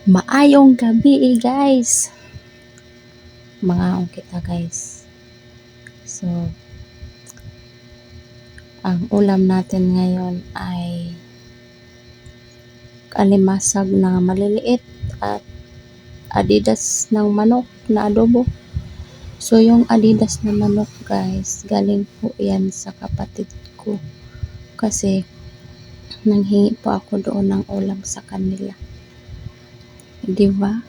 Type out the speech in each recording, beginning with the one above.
Maayong gabi guys. Mangaon kita guys. So, ang ulam natin ngayon ay alimasag na maliliit at adidas ng manok na adobo. So, yung adidas na manok guys, galing po yan sa kapatid ko. Kasi, nanghingi po ako doon ng ulam sa kanila. Diba?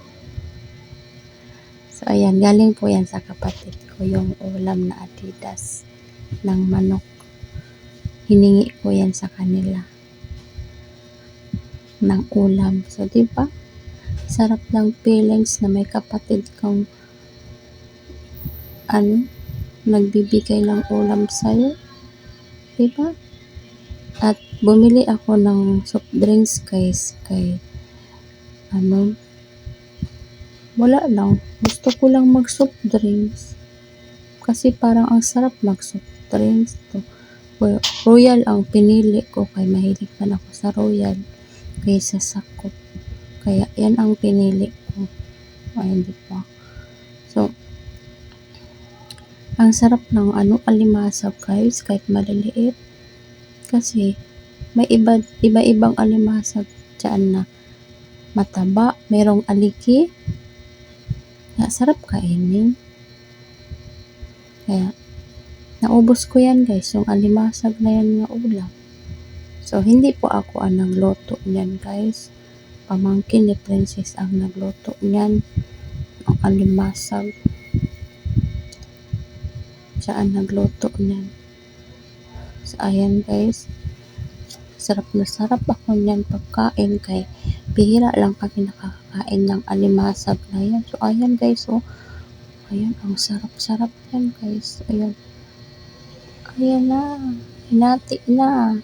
So, ayan, galing po yan sa kapatid ko, yung ulam na adidas ng manok. Hiningi ko yan sa kanila ng ulam. So, diba? Sarap ng feelings na may kapatid kang nagbibigay ng ulam sa'yo. Diba? At bumili ako ng soft drinks guys, wala lang. Gusto ko lang mag soft drinks. Kasi parang ang sarap mag soft drinks to. Royal ang pinili ko kay mahilig man ako sa Royal kaysa sa Coke. Kaya yan ang pinili ko. Ay, hindi pa. So, ang sarap ng alimasag guys, kahit maliliit. Kasi may iba-ibang alimasag dyan na mataba, merong aliki. Kaya sarap kainin. Kaya naubos ko yan guys, yung alimasag na yan nga ulam. So, hindi po ako ang nagluto niyan guys. Pamangkin ni Princess ang nagluto niyan. Ang alimasag. Siya ang nagluto niyan. So, ayan guys. Sarap na sarap ako niyan pagkain kay bihira lang kami nakakain ng alimasag na yan. So, ayan guys, oh. Ayan, ang sarap-sarap yan guys. Ayan. Ayan na. Hinati na.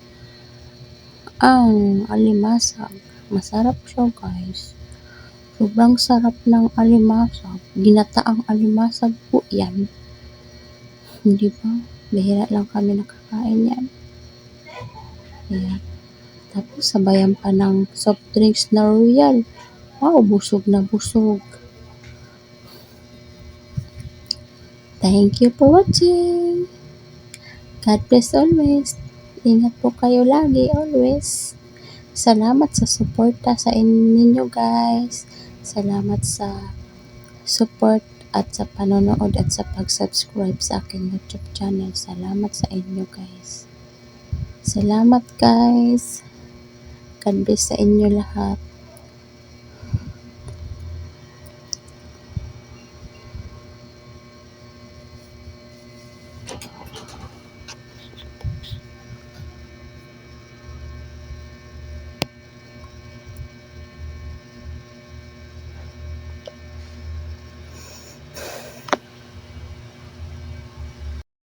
Ang alimasag. Masarap siya guys. Sobrang sarap ng alimasag. Ginataang alimasag po yan. Hindi ba? Bihira lang kami nakakain yan. Ayan. Tapos sabayan pa ng soft drinks na Royal. Wow, busog na busog. Thank you for watching. God bless always. Ingat po kayo lagi always. Salamat sa suporta sa inyo guys. Salamat sa support at sa panonood at sa pag-subscribe sa aking YouTube channel. Salamat sa inyo guys. Salamat guys. God bless sa inyo lahat.